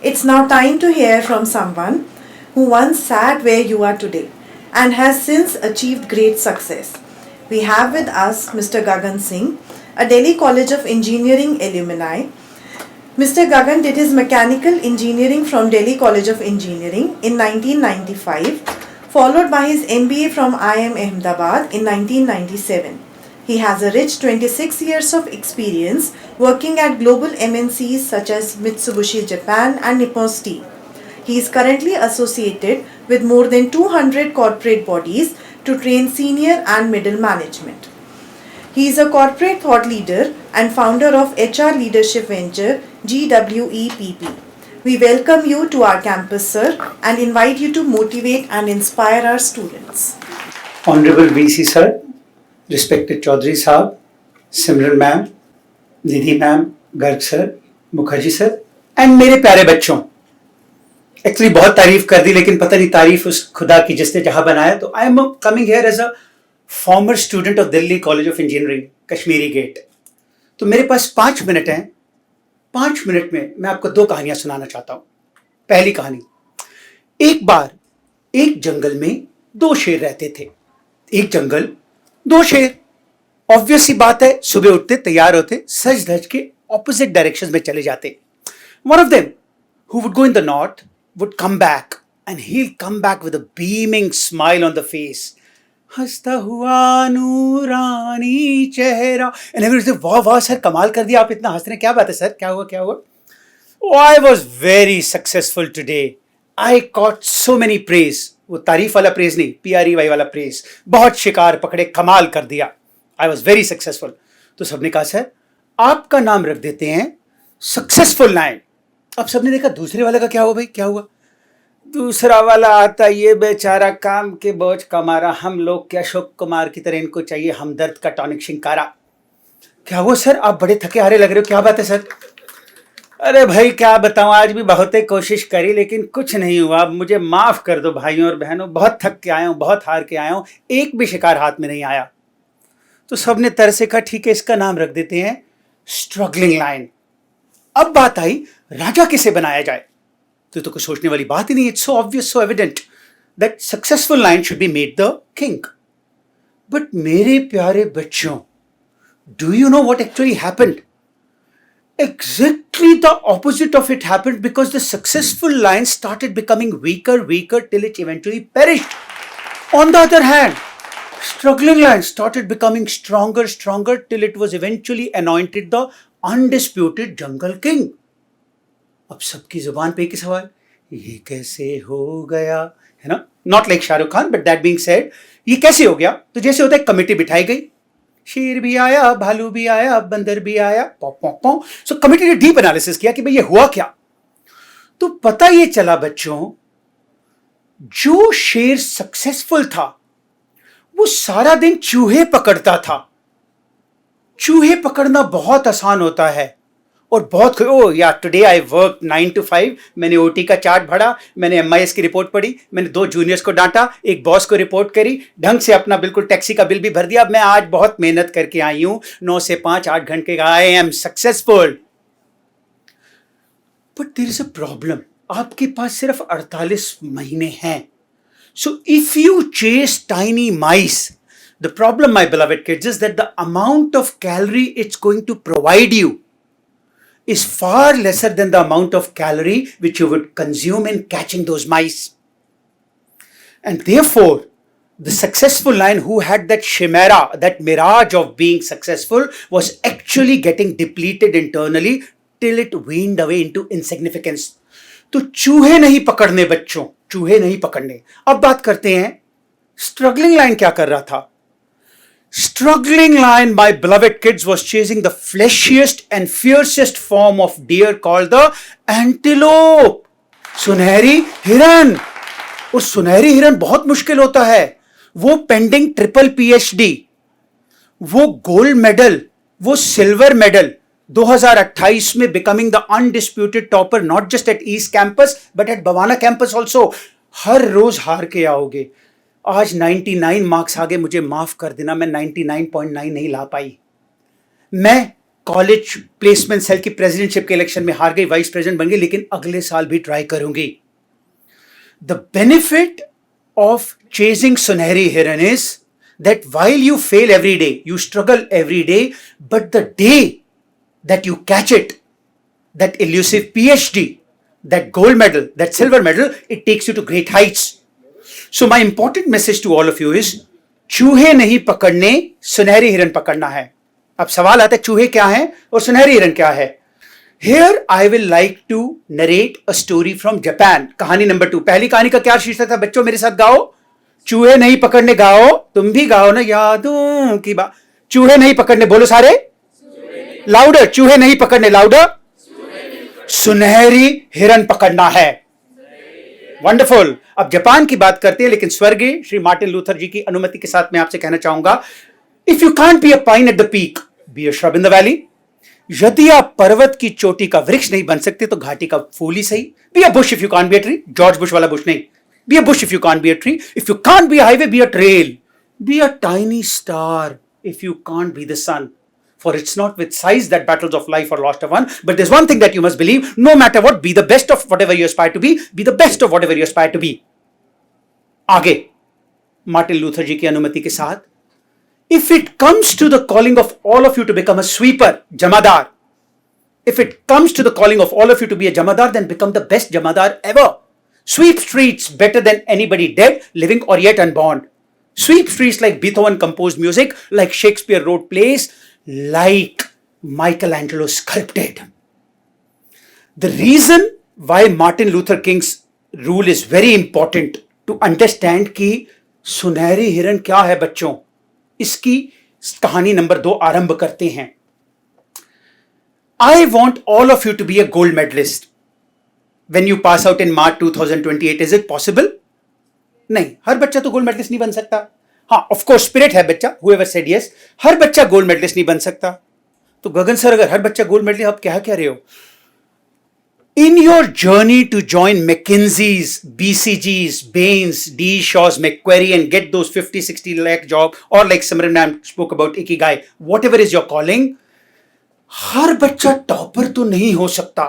It's now time to hear from someone who once sat where you are today and has since achieved great success. We have with us Mr. Gagan Singh, a Delhi College of Engineering alumni. Mr. Gagan did his mechanical engineering from Delhi College of Engineering in 1995, followed by his MBA from IIM Ahmedabad in 1997. He has a rich 26 years of experience working at global MNCs such as Mitsubishi Japan and Nippon Steel. He is currently associated with more than 200 corporate bodies to train senior and middle management. He is a corporate thought leader and founder of HR leadership venture GWEPP. We welcome you to our campus, sir, and invite you to motivate and inspire our students. Honorable VC sir, respected Chaudhary साहब, Simran ma'am, Nidhi ma'am, Garg sir, Mukherjee sir and मेरे प्यारे बच्चों. Actually बहुत तारीफ कर दी, लेकिन पता नहीं तारीफ उस खुदा की जिसने जहां बनाया. तो I am coming here as a former student of Delhi College of Engineering, Kashmiri Gate. तो मेरे पास 5 मिनट हैं. 5 मिनट में मैं आपको 2 कहानियां सुनाना चाहता हूं. पहली कहानी, एक बार एक जंगल में 2 शेर रहते थे. एक जंगल, 2 शेर. ऑब्वियस सी बात है, सुबह उठते, तैयार होते, सज धज के ऑपोजिट डायरेक्शन में चले जाते. One of them who would go in the north would come back, and he'll come back with a beaming smile on the face. हंसता हुआ नूरानी चेहरा. And everyone say, वाह वाह सर, कमाल कर दिया, आप इतना हंस रहे हैं, क्या बात है सर, क्या हुआ क्या हुआ? Oh, I was very successful today. I caught so many praise. वो तारीफ वाला प्रेज नहीं, PREY वाला प्रेज. बहुत शिकार पकड़े, कमाल कर दिया. I was very successful. तो सबने कहा सर आपका नाम रख देते हैं सक्सेसफुल नाइन. अब सबने देखा दूसरे वाले का क्या हुआ भाई, क्या हुआ? दूसरा वाला आता, ये बेचारा काम के बोझ कमारा, हम लोग क्या अशोक कुमार की तरह इनको चाहिए हमदर्द का टॉनिक शिंकारा. क्या हुआ सर, आप बड़े थके हारे लग रहे हो, क्या बात है सर? अरे भाई क्या बताऊं, आज भी बहुत कोशिश करी लेकिन कुछ नहीं हुआ. मुझे माफ कर दो भाइयों और बहनों, बहुत थक के आया हूं, बहुत हार के आया हूं, एक भी शिकार हाथ में नहीं आया. तो सबने तरसे कहा ठीक है, इसका नाम रख देते हैं स्ट्रगलिंग लाइन. अब बात आई राजा किसे बनाया जाए. तो कुछ सोचने वाली बात ही नहीं. It's so obvious, so evident that successful line should be made the king. But मेरे प्यारे बच्चों, do you know what actually happened? Exactly the opposite of it happened, because the successful line started becoming weaker till it eventually perished. On the other hand, struggling line started becoming stronger till it was eventually anointed the undisputed jungle king. अब सबकी जुबान पे एक ही सवाल, ये कैसे हो गया, है ना? Not like Shahrukh Khan, but that being said, ये कैसे हो गया? तो जैसे होता है कमेटी बिठाई गई, शेर भी आया, भालू भी आया, बंदर भी आया, पॉप पॉप पॉप. सो कमेटी ने डीप एनालिसिस किया कि भाई ये हुआ क्या. तो पता ये चला बच्चों, जो शेर सक्सेसफुल था वो सारा दिन चूहे पकड़ता था. चूहे पकड़ना बहुत आसान होता है और बहुत, ओ या टुडे आई वर्क 9 to 5. मैंने ओटी का चार्ट भरा, मैंने MIS की रिपोर्ट पढ़ी, मैंने 2 जूनियर्स को डांटा, एक बॉस को रिपोर्ट करी, ढंग से अपना बिल्कुल टैक्सी का बिल भी भर दिया. मैं आज बहुत मेहनत करके आई हूं, 9 से 5 8 घंटे का. I am successful. But there is a problem. आपके पास सिर्फ 48 महीने हैं. So if you chase tiny mice, the problem my beloved kids is that the amount of calorie it's going to provide you is far lesser than the amount of calorie which you would consume in catching those mice. And therefore, the successful lion who had that chimera, that mirage of being successful, was actually getting depleted internally till it waned away into insignificance. तो चूहे नहीं पकड़ने बच्चों, चूहे नहीं पकड़ने. अब बात करते हैं स्ट्रगलिंग लाइन क्या कर रहा था. Struggling lion, my beloved kids, was chasing the fleshiest and fiercest form of deer called the antelope. सुनहरी हिरन. और सुनहरी हिरन बहुत मुश्किल होता है. वो पेंडिंग ट्रिपल PhD, वो गोल्ड मेडल, वो सिल्वर मेडल, 2028 में becoming the undisputed topper not just at East campus but at Bawana campus also. हर रोज हार के आओगे. आज 99 मार्क्स आ गए, मुझे माफ कर देना, मैं 99.9 नहीं ला पाई. मैं कॉलेज प्लेसमेंट सेल की प्रेसिडेंटशिप के इलेक्शन में हार गई, वाइस प्रेसिडेंट बन गई, लेकिन अगले साल भी ट्राई करूंगी. द बेनिफिट ऑफ चेजिंग सुनहरी हिरन is that while you fail every day, you struggle every day, but the day that you catch it, that elusive PhD, that gold medal, that silver medal, it takes you to great heights. So my important message to all of you is, चूहे नहीं पकड़ने, सुनहरी हिरन पकड़ना है. अब सवाल आता है चूहे क्या हैं और सुनहरी हिरन क्या है. Here I will like to narrate a story from Japan. कहानी नंबर 2. पहली कहानी का क्या शीर्षक था बच्चों, मेरे साथ गाओ. चूहे नहीं पकड़ने गाओ, तुम भी गाओ ना, यादों की बात. चूहे नहीं पकड़ने बोलो सारे, लाउडर. चूहे नहीं पकड़ने, लाउडर. सुनहरी हिरन पकड़ना है. वंडरफुल. अब जापान की बात करते हैं, लेकिन स्वर्गीय श्री मार्टिन लूथर जी की अनुमति के साथ मैं आपसे कहना चाहूंगा, if you can't be a pine at the peak, be a shrub in the valley. यदि आप पर्वत की चोटी का वृक्ष नहीं बन सकते तो घाटी का फूल ही सही. Be a bush if you can't be a tree. George Bush वाला बुश नहीं. Be a bush if you can't be a tree. If you can't be a highway, be a trail. Be a tiny star if you can't be the sun. For it's not with size that battles of life are lost or won. But there's one thing that you must believe. No matter what, be the best of whatever you aspire to be. Be the best of whatever you aspire to be. आगे Martin Luther जी की अनुमति के साथ, if it comes to the calling of all of you to become a sweeper, jamadar. If it comes to the calling of all of you to be a jamadar, then become the best jamadar ever. Sweep streets better than anybody dead, living or yet unborn. Sweep streets like Beethoven composed music, like Shakespeare wrote plays, like Michelangelo sculpted. The reason why Martin Luther King's rule is very important to understand कि सुनहरी हिरन क्या है बच्चों, इसकी कहानी number 2 आरंभ करते हैं. I want all of you to be a gold medalist. When you pass out in March 2028, is it possible? नहीं, हर बच्चा तो गोल्ड मेडलिस्ट नहीं बन सकता. हाँ, ऑफ कोर्स स्पिरिट है बच्चा, whoever said yes. हर बच्चा गोल्ड मेडलिस्ट नहीं बन सकता. तो गगन सर, अगर हर बच्चा गोल्ड मेडलिस्ट, आप क्या कह रहे हो? In your journey to join McKinsey's, BCG's, Bain's, D. Shaw's, Macquarie and get those 50-60 lakh job, or like Simran ma'am spoke about Ikigai, whatever is your calling, हर बच्चा टॉपर तो नहीं हो सकता,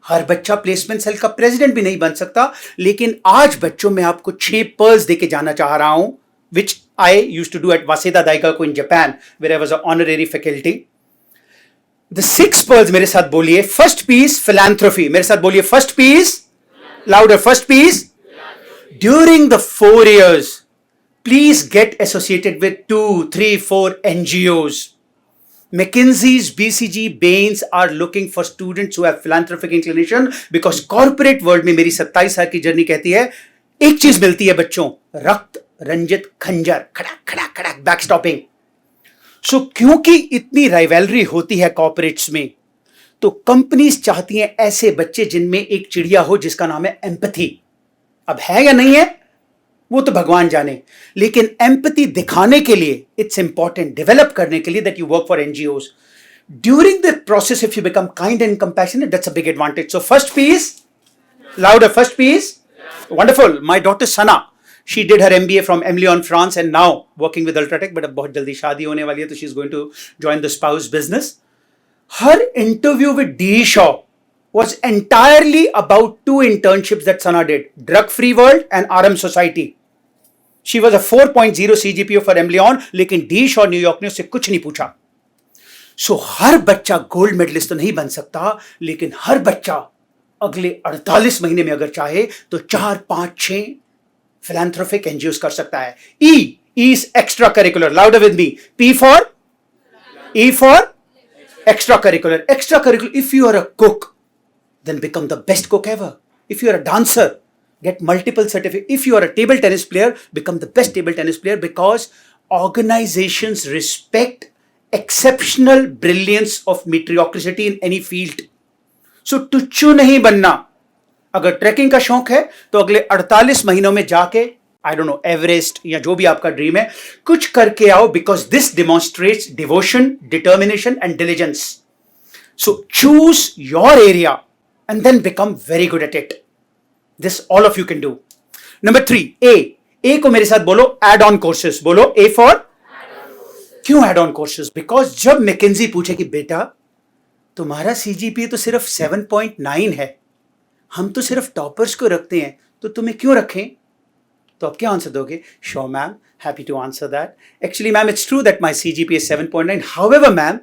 हर बच्चा प्लेसमेंट सेल का प्रेसिडेंट भी नहीं बन सकता. लेकिन आज बच्चों मैं आपको 6 पर्ल्स देके जाना चाह रहा हूं, which I used to do at Waseda Daigaku in Japan, where I was a honorary faculty. The 6 pearls मेरे साथ बोलिए. First piece philanthropy. मेरे साथ बोलिए first piece, louder. First piece. During the 4 years, please get associated with 2, 3, 4 NGOs. McKinsey's, BCG, Bain's are looking for students who have philanthropic inclination, because corporate world में मेरी 27 साल की जर्नी कहती है एक चीज मिलती है बच्चों, रक्त रंजित खंजर, खड़क खड़क खड़क, बैकस्टॉपिंग. सो क्योंकि इतनी राइवलरी होती है कॉर्पोरेट्स में, तो कंपनीज चाहती हैं ऐसे बच्चे जिनमें एक चिड़िया हो जिसका नाम है एम्पैथी. अब है या नहीं है वो तो भगवान जाने, लेकिन एम्पैथी दिखाने के लिए, इट्स इंपॉर्टेंट डेवलप करने के लिए, that you work for NGOs. During the process if you become kind and compassionate, that's a big advantage. So first piece, louder. First piece. Wonderful. My daughter Sana, she did her MBA from Emlyon France and now working with UltraTech, but अब बहुत जल्दी शादी होने वाली है, तो she is going to join the spouse business. Her interview with D. Shaw was entirely about 2 internships that Sana did, Drug Free World and RM Society. She was a 4.0 CGPA for एम्लियन, लेकिन D. Shaw New York ने उससे कुछ नहीं पूछा. सो हर बच्चा gold medalist तो नहीं बन सकता, लेकिन हर बच्चा अगले 48 महीने में अगर चाहे तो 4, 5, 6 philanthropic NGOs कर सकता है. E is extra curricular. Louder with me. P for E for extra curricular. Extra curricular. If you are a cook, then become the best cook ever. If you are a dancer, get multiple certificates. If you are a table tennis player, become the best table tennis player, because organizations respect exceptional brilliance of mediocrity in any field. So टुच्चू नहीं बनना. अगर trekking का शौक है तो अगले 48 महीनों में जाके, आई डोंट नो, एवरेस्ट या जो भी आपका ड्रीम है, कुछ करके आओ, because this demonstrates devotion, determination and diligence. So choose your area and then become very good at it. This all of you can do. Number 3, A. A को मेरे साथ बोलो, add-on courses. बोलो A for क्यों add on courses? Because जब McKenzie पूछे कि बेटा तुम्हारा सीजीपीए तो सिर्फ 7.9 है, हम तो सिर्फ टॉपर्स को रखते हैं, तो तुम्हें क्यों रखें? तो आप क्या आंसर दोगे? Sure ma'am, happy to answer that. Actually ma'am, it's true that my CGPA is 7.9. However ma'am,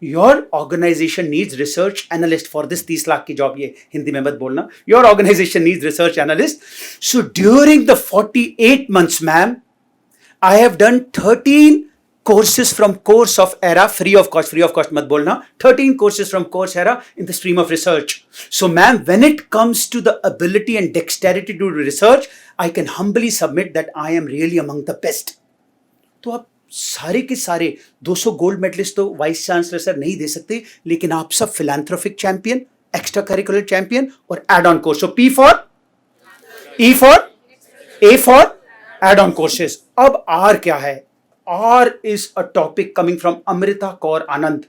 your organization needs research analyst for this 30 lakh की जॉब. ये हिंदी में मत बोलना. Your organization needs research analyst. So during the 48 months ma'am, I have done 13 courses from Course of Era, free of cost mat bolna, 13 courses from Course Era in the stream of research. So ma'am, when it comes to the ability and dexterity to do research, I can humbly submit that I am really among the best. तो आप सारे के सारे 200 gold medalist तो vice chancellor sir नहीं दे सकते, लेकिन आप सब philanthropic champion, extra curricular champion और add on course. So P for, E for, A for add on courses. अब R क्या है? R is a topic coming from Amrita Kaur आनंद.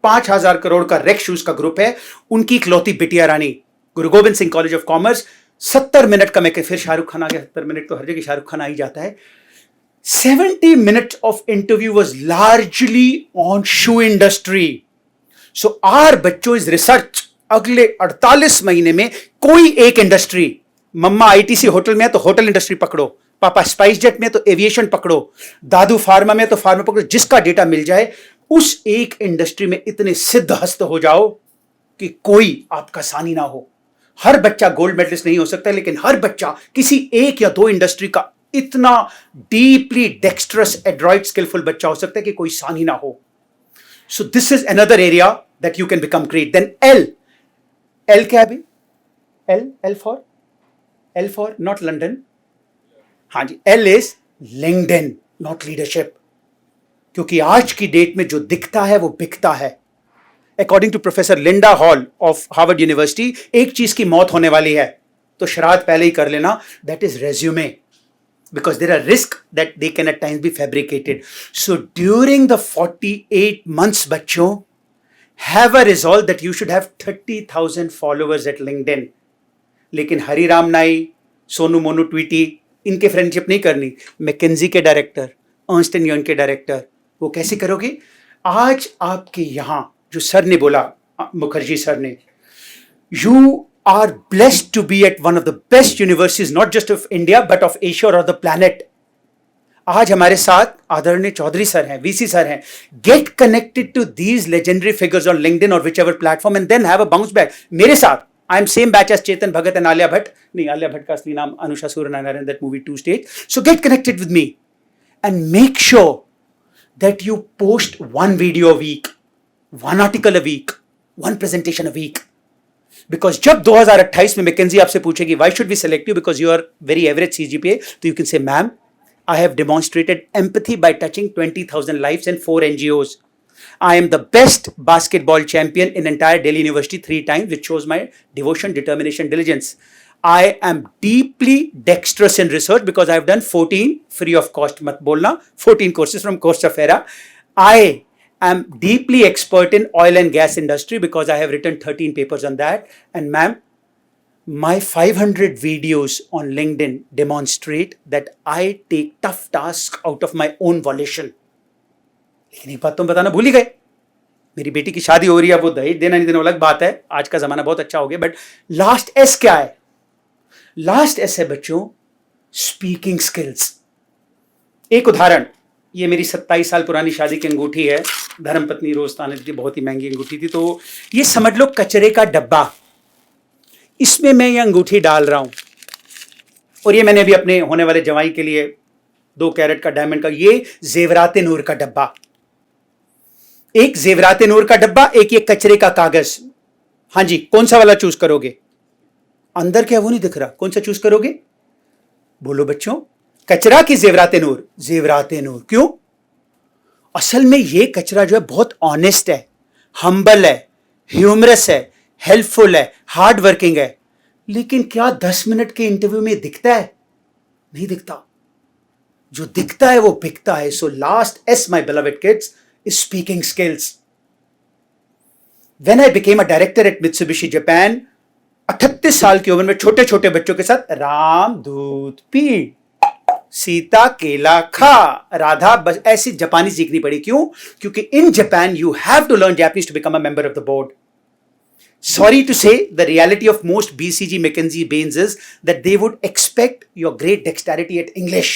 5,000 करोड़ का रेक शूज का ग्रुप है, उनकी इकलौती बिटिया रानी, गुरु Govind Singh college of commerce. 70 minute का, मैं फिर शाहरुख खान आ गया. 70 मिनट तो हर जगह शाहरुख खान आ ही जाता है. 70 minutes of interview was largely on shoe industry. So our बच्चों is research. अगले 48 महीने में कोई एक इंडस्ट्री, मम्मा आईटीसी होटल में है तो होटल इंडस्ट्री पकड़ो, पापा स्पाइस जेट में तो एविएशन पकड़ो, दादू फार्मा में तो फार्मा पकड़ो, जिसका डेटा मिल जाए उस एक इंडस्ट्री में इतने सिद्धहस्त हो जाओ कि कोई आपका सानी ना हो. हर बच्चा गोल्ड मेडलिस्ट नहीं हो सकता, लेकिन हर बच्चा किसी एक या दो इंडस्ट्री का इतना डीपली डेक्स्ट्रस एड्रॉइड स्किलफुल बच्चा हो सकता है कि कोई सानी ना हो. So this is another area that you can become great. Then L क्या है? L for not London. हाँ जी, L is LinkedIn, not leadership. क्योंकि आज की डेट में जो दिखता है वो बिकता है. According to professor Linda Hall of Harvard University, एक चीज की मौत होने वाली है तो श्राद्ध पहले ही कर लेना, that is resume. Because there are risks that they can at times be fabricated. So during the 48 months, बच्चों, have a resolve that you should have 30,000 followers at LinkedIn. लेकिन हरिराम नाई, सोनू मोनू ट्वीटी, इनके फ्रेंडशिप नहीं करनी. मैकेंजी के director, Ernst and young के director, वो कैसे करोगे? आज आपके यहाँ जो सर ने बोला, मुखर्जी सर ने, you are blessed to be at one of the best universities, not just of India, but of Asia or the planet. आज हमारे साथ आदरणीय चौधरी सर हैं, वीसी सर हैं. Get connected to these legendary figures on LinkedIn or whichever platform and then have a bounce back. मेरे साथ, I am same batch as Chetan Bhagat and Alia Bhatt. नहीं, Alia Bhatt का असली नाम Anusha Suryanarayan, that movie 2 stage. So get connected with me and make sure that you post one video a week, one article a week, one presentation a week. Because जब 2028 में McKenzie आपसे पूछेगी why should we select you because you are very average CGPA, तो you can say ma'am, I have demonstrated empathy by touching 20,000 lives and 4 NGOs. I am the best basketball champion in entire Delhi University 3 times, which shows my devotion, determination, diligence. I am deeply dexterous in research because I have done 14 free of cost, mat bolna, 14 courses from Course of Era. I am deeply expert in oil and gas industry because I have written 13 papers on that. And ma'am, my 500 videos on LinkedIn demonstrate that I take tough tasks out of my own volition. लेकिन एक बात तुम बताना भूल ही गए, मेरी बेटी की शादी हो रही है, वो दहेज देना नहीं देना अलग बात है, आज का जमाना बहुत अच्छा हो गया. बट लास्ट एस क्या है? लास्ट एस है बच्चों, स्पीकिंग स्किल्स. एक उदाहरण, ये मेरी 27 साल पुरानी शादी की अंगूठी है, धर्मपत्नी रोज ने दी, बहुत ही महंगी अंगूठी थी. तो ये समझ लो कचरे का डब्बा, इसमें मैं ये अंगूठी डाल रहा हूं. और ये मैंने अभी अपने होने वाले जवाई के लिए 2 कैरेट का डायमंड का, ये जेवराते नूर का डब्बा. एक जेवराते नूर का डब्बा, एक ये कचरे का कागज. हाँ जी, कौन सा वाला चूज करोगे? अंदर क्या वो नहीं दिख रहा, कौन सा चूज करोगे? बोलो बच्चों, कचरा की जेवराते नूर? जेवराते नूर. क्यों? असल में ये कचरा जो है बहुत ऑनेस्ट है, हम्बल है, ह्यूमरस है, हेल्पफुल है, हार्ड वर्किंग है. लेकिन क्या 10 मिनट के इंटरव्यू में दिखता है? नहीं दिखता. जो दिखता है वो बिकता है. So last S my beloved kids is speaking skills. When I became a director at Mitsubishi Japan, 38 साल की उम्र में छोटे छोटे बच्चों के साथ रामदूत पी, सीता केला खा, राधा बस, ऐसी जापानी सीखनी पड़ी। क्यों? क्योंकि in Japan you have to learn Japanese to become a member of the board. Sorry to say, the reality of most BCG McKinsey Bains is that they would expect your great dexterity at English.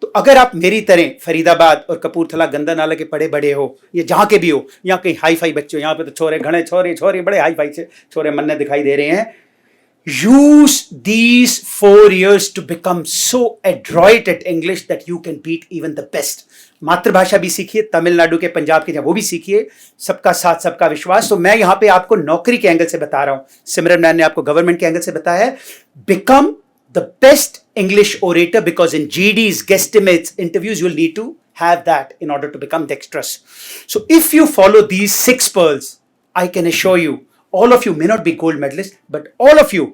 तो अगर आप मेरी तरह फरीदाबाद और कपूरथला गंदा नाला के पड़े बड़े हो, या जहां के भी हो, यहाँ कहीं हाई फाई बच्चे हो, यहाँ पे तो छोरे घने छोरे बड़े हाई फाई से छोरे मन्ने दिखाई दे रहे हैं. Use these 4 years to become so adroit at English that you can beat even the best. मातृभाषा भी सीखिए, तमिलनाडु के, पंजाब के, वो भी सीखिए. सबका साथ सबका विश्वास. तो मैं यहाँ पे आपको नौकरी के एंगल से बता रहा हूँ, सिमरन मैम ने आपको गवर्नमेंट के एंगल से बताया है. Become the best English orator, because in GDs, guesstimates, interviews, you'll need to have that in order to become dexterous. So if you follow these 6 pearls, I can assure you, all of you may not be gold medalists, but all of you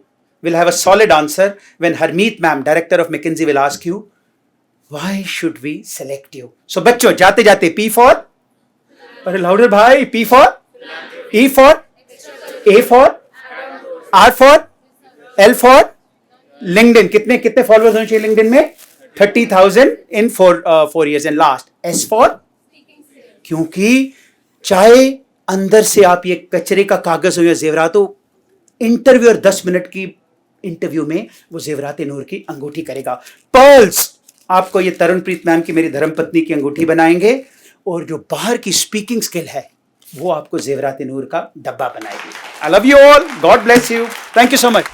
will have a solid answer when Harmeet ma'am, director of McKinsey, will ask you, why should we select you? So बच्चों, जाते जाते P for, अरे louder भाई, P for, E for, A for, R for, L for, LinkedIn. कितने followers होने चाहिए LinkedIn में? 30,000 in 4 years. And last, S for, क्योंकि चाहे अंदर से आप ये कचरे का कागज हो या जेवरात हो, इंटरव्यू और 10 मिनट की इंटरव्यू में वो जेवरात नूर की अंगूठी करेगा. पर्ल्स आपको ये तरुणप्रीत मैम की, मेरी धर्मपत्नी की अंगूठी बनाएंगे, और जो बाहर की स्पीकिंग स्किल है वो आपको जेवरात नूर का डब्बा बनाएगी. I love you all. God bless you. Thank you so much.